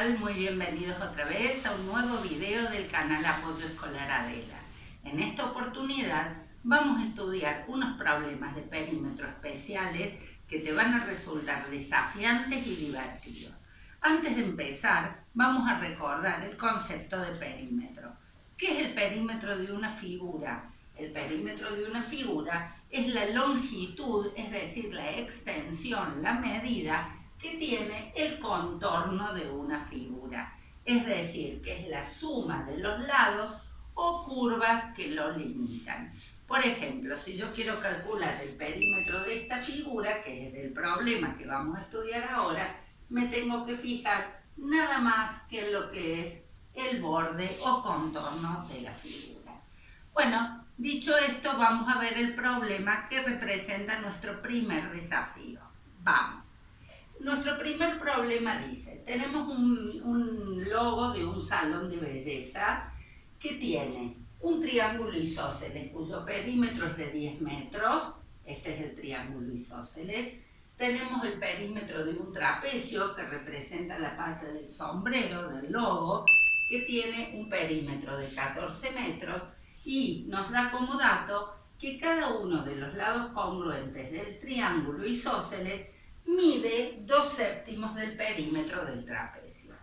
tal? Muy bienvenidos otra vez a un nuevo video del canal Apoyo Escolar Adela. En esta oportunidad vamos a estudiar unos problemas de perímetro especiales que te van a resultar desafiantes y divertidos. Antes de empezar, vamos a recordar el concepto de perímetro. ¿Qué es el perímetro de una figura? El perímetro de una figura es la longitud, es decir, la extensión, la medida que tiene el contorno de una figura. Es decir, que es la suma de los lados o curvas que lo limitan. Por ejemplo, si yo quiero calcular el perímetro de esta figura, que es del problema que vamos a estudiar ahora, me tengo que fijar nada más que en lo que es el borde o contorno de la figura. Bueno, dicho esto, vamos a ver el problema que representa nuestro primer desafío. Vamos. Nuestro primer problema dice, tenemos un logo de un salón de belleza que tiene un triángulo isósceles cuyo perímetro es de 10 metros, este es el triángulo isósceles. Tenemos el perímetro de un trapecio que representa la parte del sombrero del logo, que tiene un perímetro de 14 metros y nos da como dato que cada uno de los lados congruentes del triángulo isósceles mide 2/7 del perímetro del trapecio.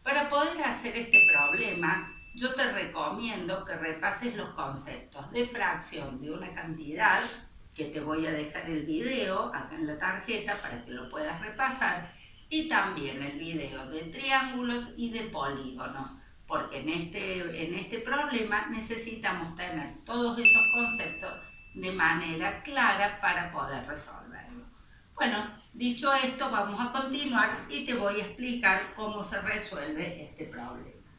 Para poder hacer este problema, yo te recomiendo que repases los conceptos de fracción de una cantidad, que te voy a dejar el video acá en la tarjeta para que lo puedas repasar, y también el video de triángulos y de polígonos, porque en este problema necesitamos tener todos esos conceptos de manera clara para poder resolverlo. Bueno, dicho esto, vamos a continuar y te voy a explicar cómo se resuelve este problema.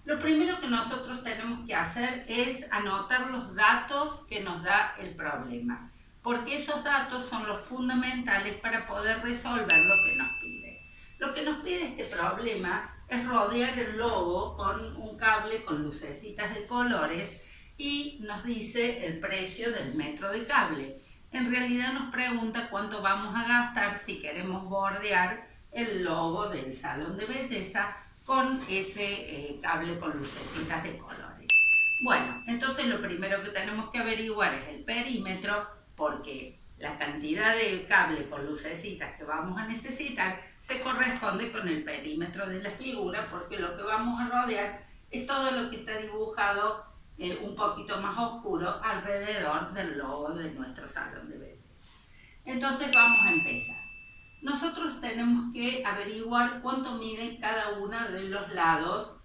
Lo primero que nosotros tenemos que hacer es anotar los datos que nos da el problema, porque esos datos son los fundamentales para poder resolver lo que nos pide. Lo que nos pide este problema es rodear el logo con un cable con lucecitas de colores y nos dice el precio del metro de cable. En realidad nos pregunta cuánto vamos a gastar si queremos bordear el logo del salón de belleza con ese cable con lucecitas de colores. Bueno, entonces lo primero que tenemos que averiguar es el perímetro, porque la cantidad de cable con lucecitas que vamos a necesitar se corresponde con el perímetro de la figura, porque lo que vamos a rodear es todo lo que está dibujado un poquito más oscuro alrededor del logo de nuestro salón de belleza. Entonces vamos a empezar. Nosotros tenemos que averiguar cuánto miden cada uno de los lados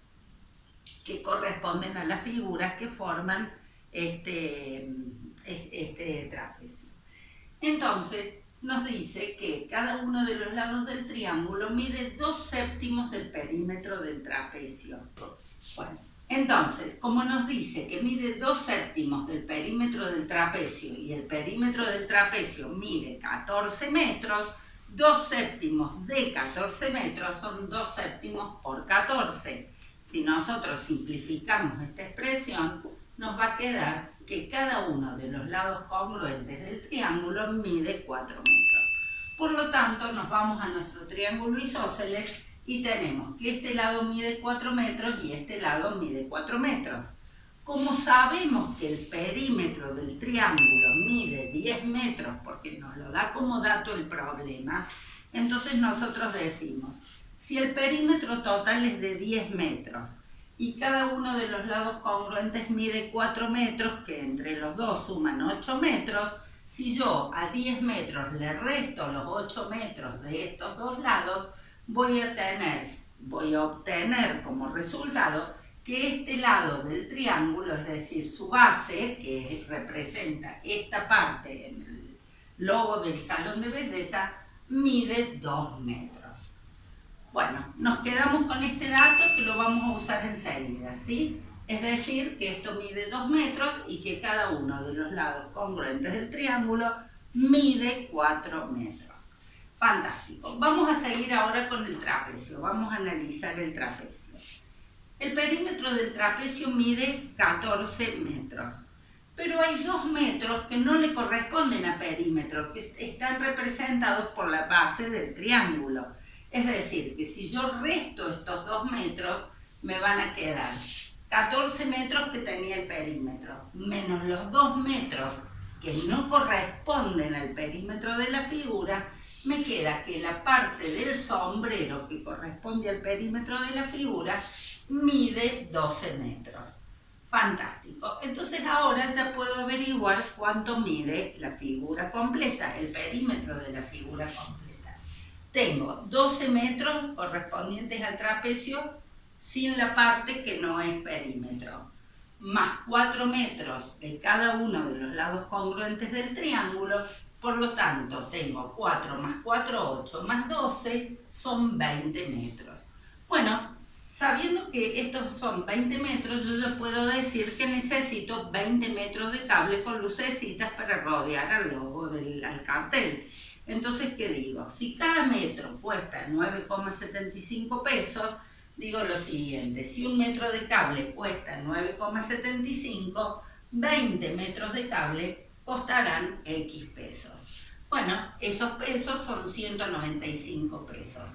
que corresponden a las figuras que forman este trapecio. Entonces nos dice que cada uno de los lados del triángulo mide 2/7 del perímetro del trapecio. Bueno, entonces, como nos dice que mide 2/7 del perímetro del trapecio y el perímetro del trapecio mide 14 metros, 2/7 de 14 metros son 2/7 por 14. Si nosotros simplificamos esta expresión, nos va a quedar que cada uno de los lados congruentes del triángulo mide 4 metros. Por lo tanto, nos vamos a nuestro triángulo isósceles y tenemos que este lado mide 4 metros y este lado mide 4 metros. Como sabemos que el perímetro del triángulo mide 10 metros, porque nos lo da como dato el problema, entonces nosotros decimos, si el perímetro total es de 10 metros y cada uno de los lados congruentes mide 4 metros, que entre los dos suman 8 metros, si yo a 10 metros le resto los 8 metros de estos dos lados, voy a obtener como resultado que este lado del triángulo, es decir, su base, que representa esta parte en el logo del salón de belleza, mide 2 metros. Bueno, nos quedamos con este dato que lo vamos a usar enseguida, ¿sí? Es decir, que esto mide 2 metros y que cada uno de los lados congruentes del triángulo mide 4 metros. Fantástico. Vamos a seguir ahora con el trapecio. Vamos a analizar el trapecio. El perímetro del trapecio mide 14 metros. Pero hay 2 metros que no le corresponden a perímetro, que están representados por la base del triángulo. Es decir, que si yo resto estos 2 metros, me van a quedar 14 metros que tenía el perímetro, menos los 2 metros que no corresponden al perímetro de la figura, me queda que la parte del sombrero que corresponde al perímetro de la figura mide 12 metros. Fantástico. Entonces ahora ya puedo averiguar cuánto mide la figura completa, el perímetro de la figura completa. Tengo 12 metros correspondientes al trapecio sin la parte que no es perímetro, más 4 metros de cada uno de los lados congruentes del triángulo. Por lo tanto, tengo 4 más 4, 8 más 12, son 20 metros. Bueno, sabiendo que estos son 20 metros, yo ya puedo decir que necesito 20 metros de cable con lucecitas para rodear al logo al cartel. Entonces, ¿qué digo? Si cada metro cuesta 9,75 pesos, digo lo siguiente: si un metro de cable cuesta 9,75, 20 metros de cable costarán X pesos. Bueno, esos pesos son 195 pesos.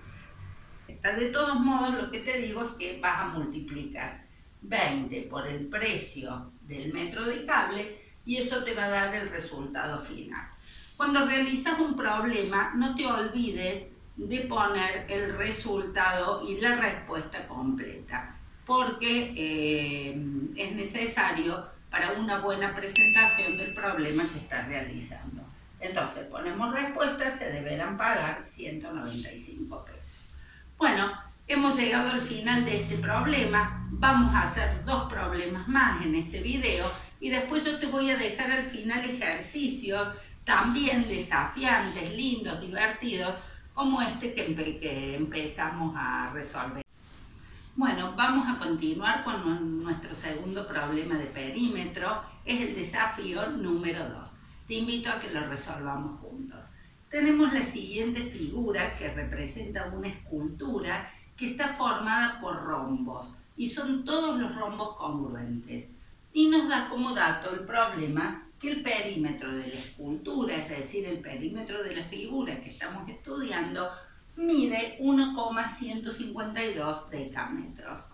De todos modos, lo que te digo es que vas a multiplicar 20 por el precio del metro de cable y eso te va a dar el resultado final. Cuando realizas un problema, no te olvides de poner el resultado y la respuesta completa, porque es necesario para una buena presentación del problema que estás realizando. Entonces ponemos respuesta, se deberán pagar 195 pesos. Bueno, hemos llegado al final de este problema. Vamos a hacer 2 problemas más en este video y después yo te voy a dejar al final ejercicios también desafiantes, lindos, divertidos, como este que empezamos a resolver. Bueno, vamos a continuar con nuestro segundo problema de perímetro. Es el desafío número 2. Te invito a que lo resolvamos juntos. Tenemos la siguiente figura que representa una escultura que está formada por rombos y son todos los rombos congruentes. Y nos da como dato el problema que el perímetro de la escultura, es decir, el perímetro de la figura que estamos estudiando, mide 1,152 decámetros.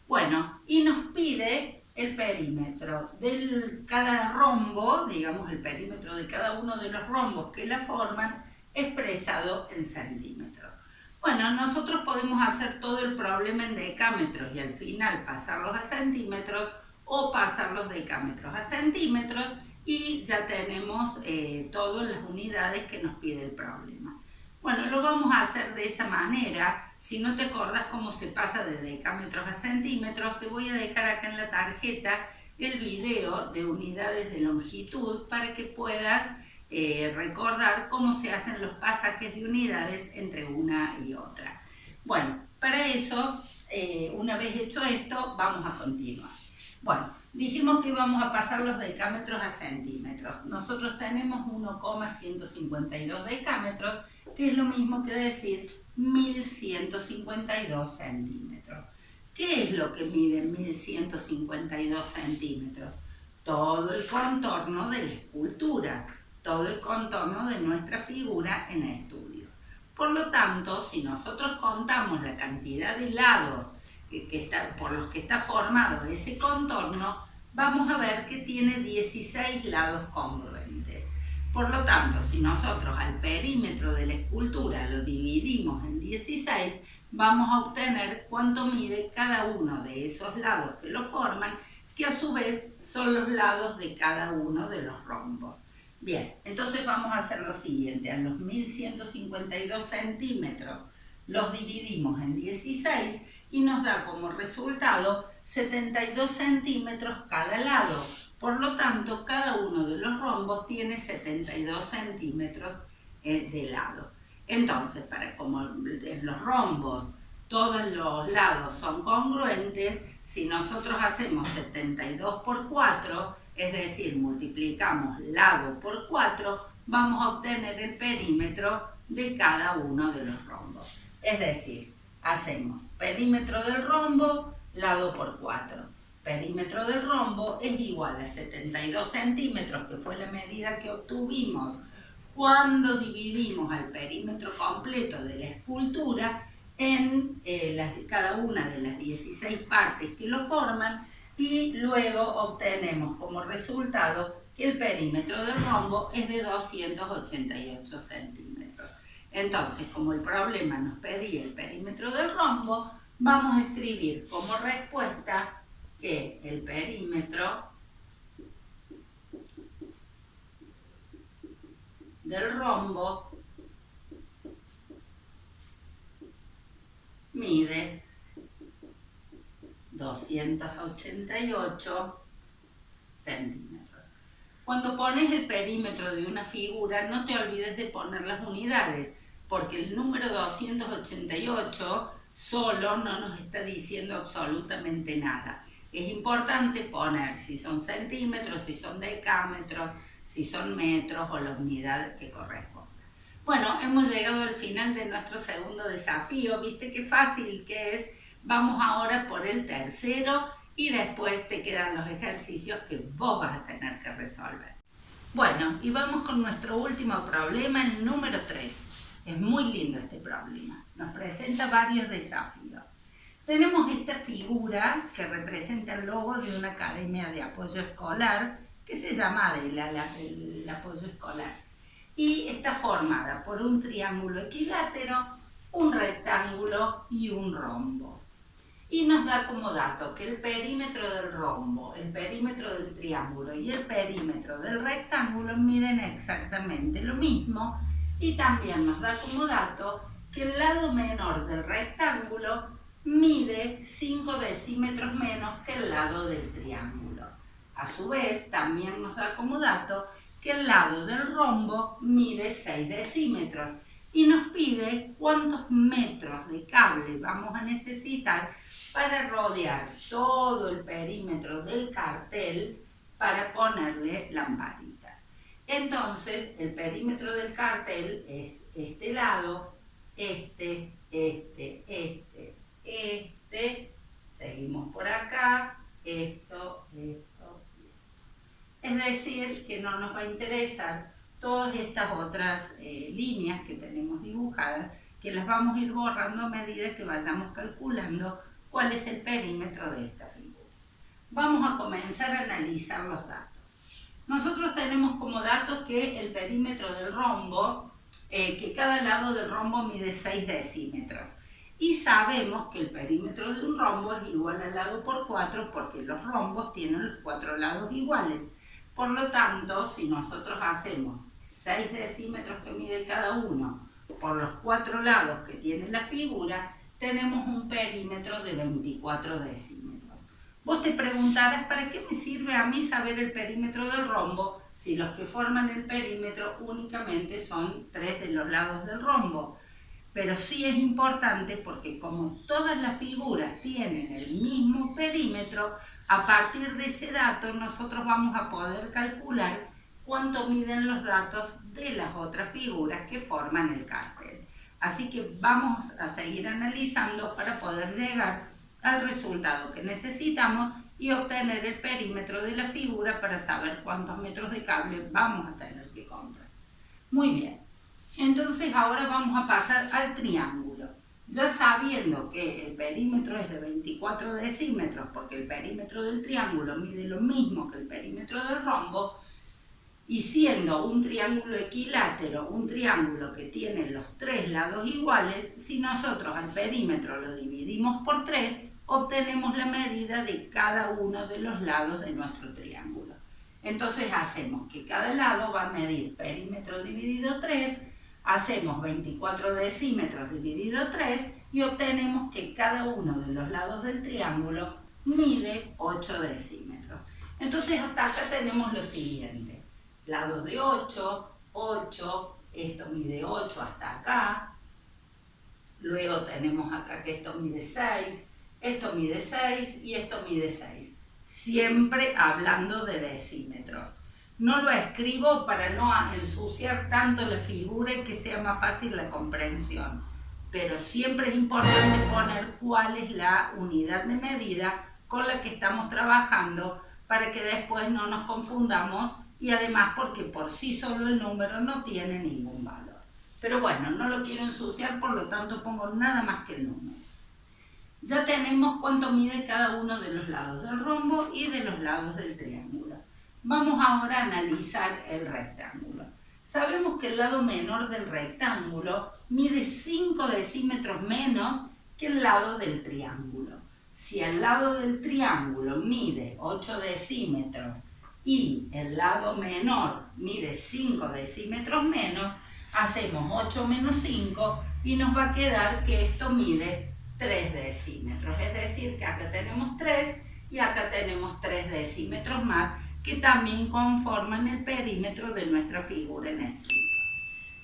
Bueno, y nos pide el perímetro de cada rombo, digamos el perímetro de cada uno de los rombos que la forman, expresado en centímetros. Bueno, nosotros podemos hacer todo el problema en decámetros y al final pasarlos a centímetros o pasar los decámetros a centímetros y ya tenemos todo en las unidades que nos pide el problema. Bueno, lo vamos a hacer de esa manera. Si no te acordás cómo se pasa de decámetros a centímetros, te voy a dejar acá en la tarjeta el video de unidades de longitud para que puedas recordar cómo se hacen los pasajes de unidades entre una y otra. Bueno, para eso, una vez hecho esto, vamos a continuar. Bueno, dijimos que íbamos a pasar los decámetros a centímetros. Nosotros tenemos 1,152 decámetros, que es lo mismo que decir 1152 centímetros. ¿Qué es lo que mide 1152 centímetros? Todo el contorno de la escultura, todo el contorno de nuestra figura en el estudio. Por lo tanto, si nosotros contamos la cantidad de lados por los que está formado ese contorno, vamos a ver que tiene 16 lados congruentes. Por lo tanto, si nosotros al perímetro de la escultura lo dividimos en 16, vamos a obtener cuánto mide cada uno de esos lados que lo forman, que a su vez son los lados de cada uno de los rombos. Bien, entonces vamos a hacer lo siguiente. A los 1152 centímetros los dividimos en 16 y nos da como resultado 72 centímetros cada lado. Por lo tanto, cada uno de los rombos tiene 72 centímetros de lado. Entonces, como en los rombos todos los lados son congruentes, si nosotros hacemos 72 por 4, es decir, multiplicamos lado por 4, vamos a obtener el perímetro de cada uno de los rombos. Es decir, hacemos perímetro del rombo, lado por 4. Perímetro del rombo es igual a 72 centímetros, que fue la medida que obtuvimos cuando dividimos al perímetro completo de la escultura, en cada una de las 16 partes que lo forman y luego obtenemos como resultado que el perímetro del rombo es de 288 centímetros. Entonces, como el problema nos pedía el perímetro del rombo, vamos a escribir como respuesta que el perímetro del rombo mide 288 centímetros. Cuando pones el perímetro de una figura, no te olvides de poner las unidades, porque el número 288 solo no nos está diciendo absolutamente nada. Es importante poner si son centímetros, si son decámetros, si son metros o la unidad que corresponda. Bueno, hemos llegado al final de nuestro segundo desafío. ¿Viste qué fácil que es? Vamos ahora por el tercero y después te quedan los ejercicios que vos vas a tener que resolver. Bueno, y vamos con nuestro último problema, el número 3. Es muy lindo este problema. Nos presenta varios desafíos. Tenemos esta figura que representa el logo de una academia de apoyo escolar que se llama Adela, el apoyo escolar. Y está formada por un triángulo equilátero, un rectángulo y un rombo. Y nos da como dato que el perímetro del rombo, el perímetro del triángulo y el perímetro del rectángulo miden exactamente lo mismo, y también nos da como dato que el lado menor del rectángulo mide 5 decímetros menos que el lado del triángulo. A su vez, también nos da como dato que el lado del rombo mide 6 decímetros y nos pide cuántos metros de cable vamos a necesitar para rodear todo el perímetro del cartel para ponerle lamparitas. Entonces, el perímetro del cartel es este lado, este, seguimos por acá, esto. Es decir, que no nos va a interesar todas estas otras líneas que tenemos dibujadas, que las vamos a ir borrando a medida que vayamos calculando cuál es el perímetro de esta figura. Vamos a comenzar a analizar los datos. Nosotros tenemos como datos que el perímetro del rombo, que cada lado del rombo mide 6 decímetros. Y sabemos que el perímetro de un rombo es igual al lado por 4 porque los rombos tienen los 4 lados iguales. Por lo tanto, si nosotros hacemos 6 decímetros que mide cada uno por los 4 lados que tiene la figura, tenemos un perímetro de 24 decímetros. Vos te preguntarás, ¿para qué me sirve a mí saber el perímetro del rombo si los que forman el perímetro únicamente son 3 de los lados del rombo? Pero sí es importante porque como todas las figuras tienen el mismo perímetro, a partir de ese dato nosotros vamos a poder calcular cuánto miden los datos de las otras figuras que forman el cartel. Así que vamos a seguir analizando para poder llegar al resultado que necesitamos y obtener el perímetro de la figura para saber cuántos metros de cable vamos a tener que comprar. Muy bien. Entonces ahora vamos a pasar al triángulo. Ya sabiendo que el perímetro es de 24 decímetros, porque el perímetro del triángulo mide lo mismo que el perímetro del rombo, y siendo un triángulo equilátero, un triángulo que tiene los 3 lados iguales, si nosotros al perímetro lo dividimos por 3, obtenemos la medida de cada uno de los lados de nuestro triángulo. Entonces hacemos que cada lado va a medir perímetro dividido 3, hacemos 24 decímetros dividido 3 y obtenemos que cada uno de los lados del triángulo mide 8 decímetros. Entonces hasta acá tenemos lo siguiente. Lados de 8, 8, esto mide 8 hasta acá. Luego tenemos acá que esto mide 6, esto mide 6 y esto mide 6. Siempre hablando de decímetros. No lo escribo para no ensuciar tanto la figura y que sea más fácil la comprensión, pero siempre es importante poner cuál es la unidad de medida con la que estamos trabajando para que después no nos confundamos y además porque por sí solo el número no tiene ningún valor. Pero bueno, no lo quiero ensuciar, por lo tanto pongo nada más que el número. Ya tenemos cuánto mide cada uno de los lados del rombo y de los lados del triángulo. Vamos ahora a analizar el rectángulo. Sabemos que el lado menor del rectángulo mide 5 decímetros menos que el lado del triángulo. Si el lado del triángulo mide 8 decímetros y el lado menor mide 5 decímetros menos, hacemos 8 menos 5 y nos va a quedar que esto mide 3 decímetros. Es decir, que acá tenemos 3 y acá tenemos 3 decímetros más que también conforman el perímetro de nuestra figura en estudio.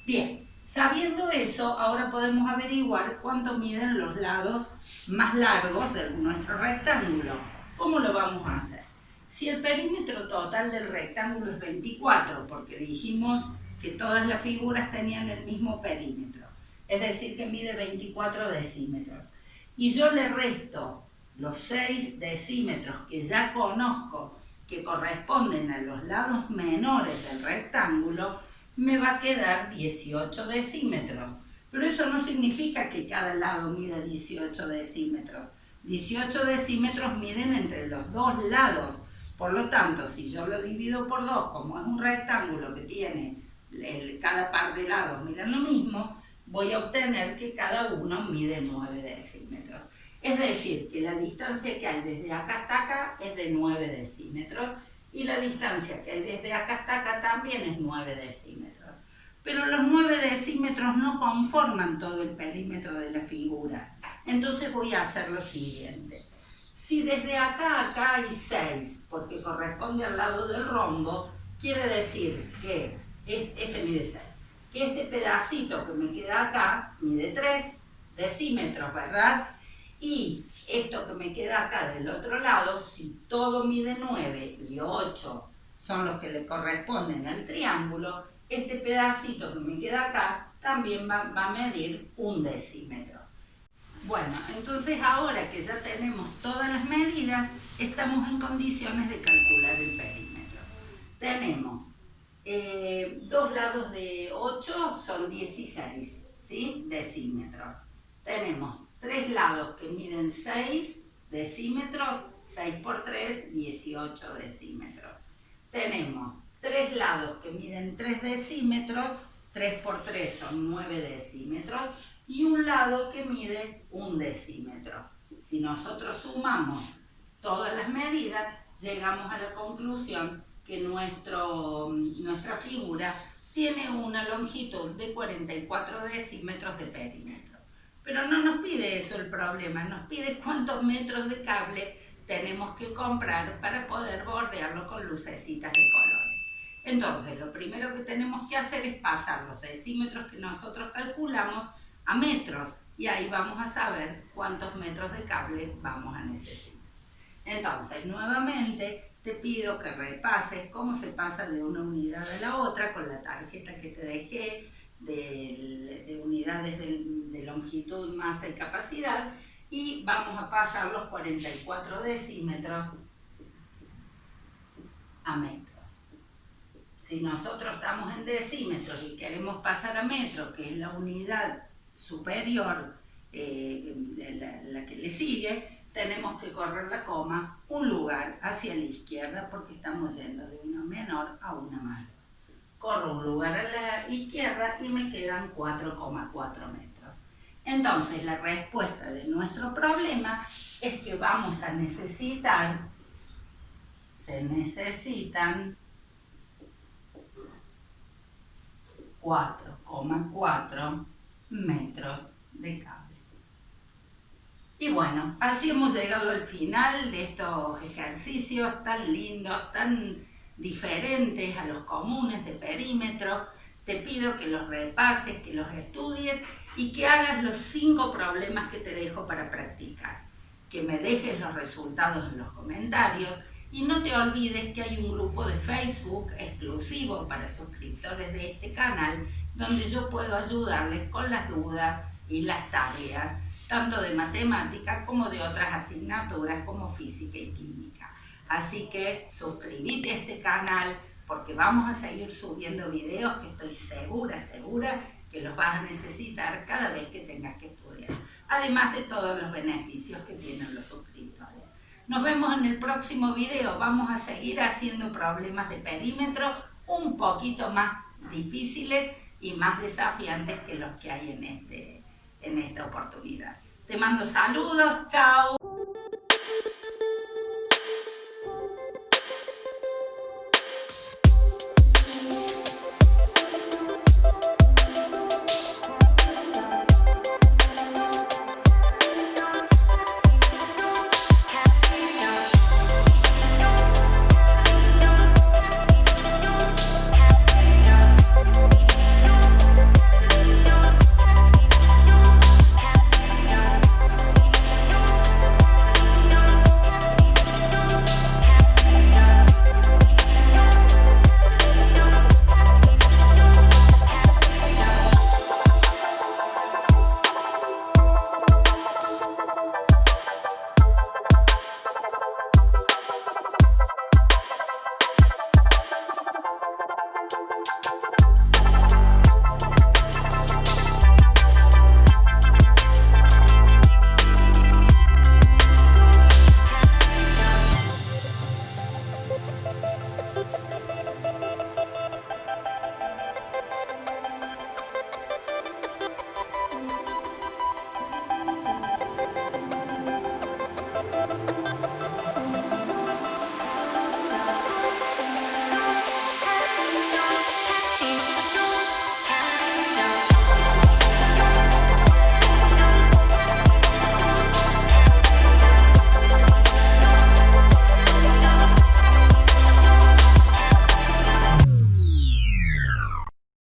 Bien, sabiendo eso, ahora podemos averiguar cuánto miden los lados más largos de nuestro rectángulo. ¿Cómo lo vamos a hacer? Si el perímetro total del rectángulo es 24, porque dijimos que todas las figuras tenían el mismo perímetro, es decir, que mide 24 decímetros, y yo le resto los 6 decímetros que ya conozco que corresponden a los lados menores del rectángulo, me va a quedar 18 decímetros. Pero eso no significa que cada lado mida 18 decímetros. 18 decímetros miden entre los dos lados. Por lo tanto, si yo lo divido por 2, como es un rectángulo que tiene cada par de lados miden lo mismo, voy a obtener que cada uno mide 9 decímetros. Es decir, que la distancia que hay desde acá hasta acá es de 9 decímetros y la distancia que hay desde acá hasta acá también es 9 decímetros. Pero los 9 decímetros no conforman todo el perímetro de la figura. Entonces voy a hacer lo siguiente. Si desde acá a acá hay 6, porque corresponde al lado del rombo, quiere decir que este mide 6. Que este pedacito que me queda acá mide 3 decímetros, ¿verdad? Y esto que me queda acá del otro lado, si todo mide 9 y 8 son los que le corresponden al triángulo, este pedacito que me queda acá también va a medir 1 decímetro. Bueno, entonces ahora que ya tenemos todas las medidas, estamos en condiciones de calcular el perímetro. Tenemos 2 lados de 8 son 16, ¿sí? Decímetros. Tenemos 3 lados que miden 6 decímetros, 6 por 3, 18 decímetros. Tenemos 3 lados que miden 3 decímetros, 3 por 3 son 9 decímetros, y un lado que mide 1 decímetro. Si nosotros sumamos todas las medidas, llegamos a la conclusión que nuestra figura tiene una longitud de 44 decímetros de perímetro. Pero no nos pide eso el problema, nos pide cuántos metros de cable tenemos que comprar para poder bordearlo con lucecitas de colores. Entonces, lo primero que tenemos que hacer es pasar los decímetros que nosotros calculamos a metros, y ahí vamos a saber cuántos metros de cable vamos a necesitar. Entonces, nuevamente te pido que repases cómo se pasa de una unidad a la otra con la tarjeta que te dejé de unidades de longitud, masa y capacidad, y vamos a pasar los 44 decímetros a metros. Si nosotros estamos en decímetros y queremos pasar a metros, que es la unidad superior, la que le sigue, tenemos que correr la coma un lugar hacia la izquierda porque estamos yendo de una menor a una mayor. Corro un lugar a la izquierda y me quedan 4,4 metros. Entonces la respuesta de nuestro problema es que vamos a necesitar, se necesitan 4,4 metros de cable. Y bueno, así hemos llegado al final de estos ejercicios tan lindos, tan diferentes a los comunes de perímetro. Te pido que los repases, que los estudies y que hagas los 5 problemas que te dejo para practicar. Que me dejes los resultados en los comentarios y no te olvides que hay un grupo de Facebook exclusivo para suscriptores de este canal donde yo puedo ayudarles con las dudas y las tareas tanto de matemáticas como de otras asignaturas como física y química. Así que suscríbete a este canal porque vamos a seguir subiendo videos que estoy segura que los vas a necesitar cada vez que tengas que estudiar, además de todos los beneficios que tienen los suscriptores. Nos vemos en el próximo video. Vamos a seguir haciendo problemas de perímetro un poquito más difíciles y más desafiantes que los que hay en esta oportunidad. Te mando saludos, chao.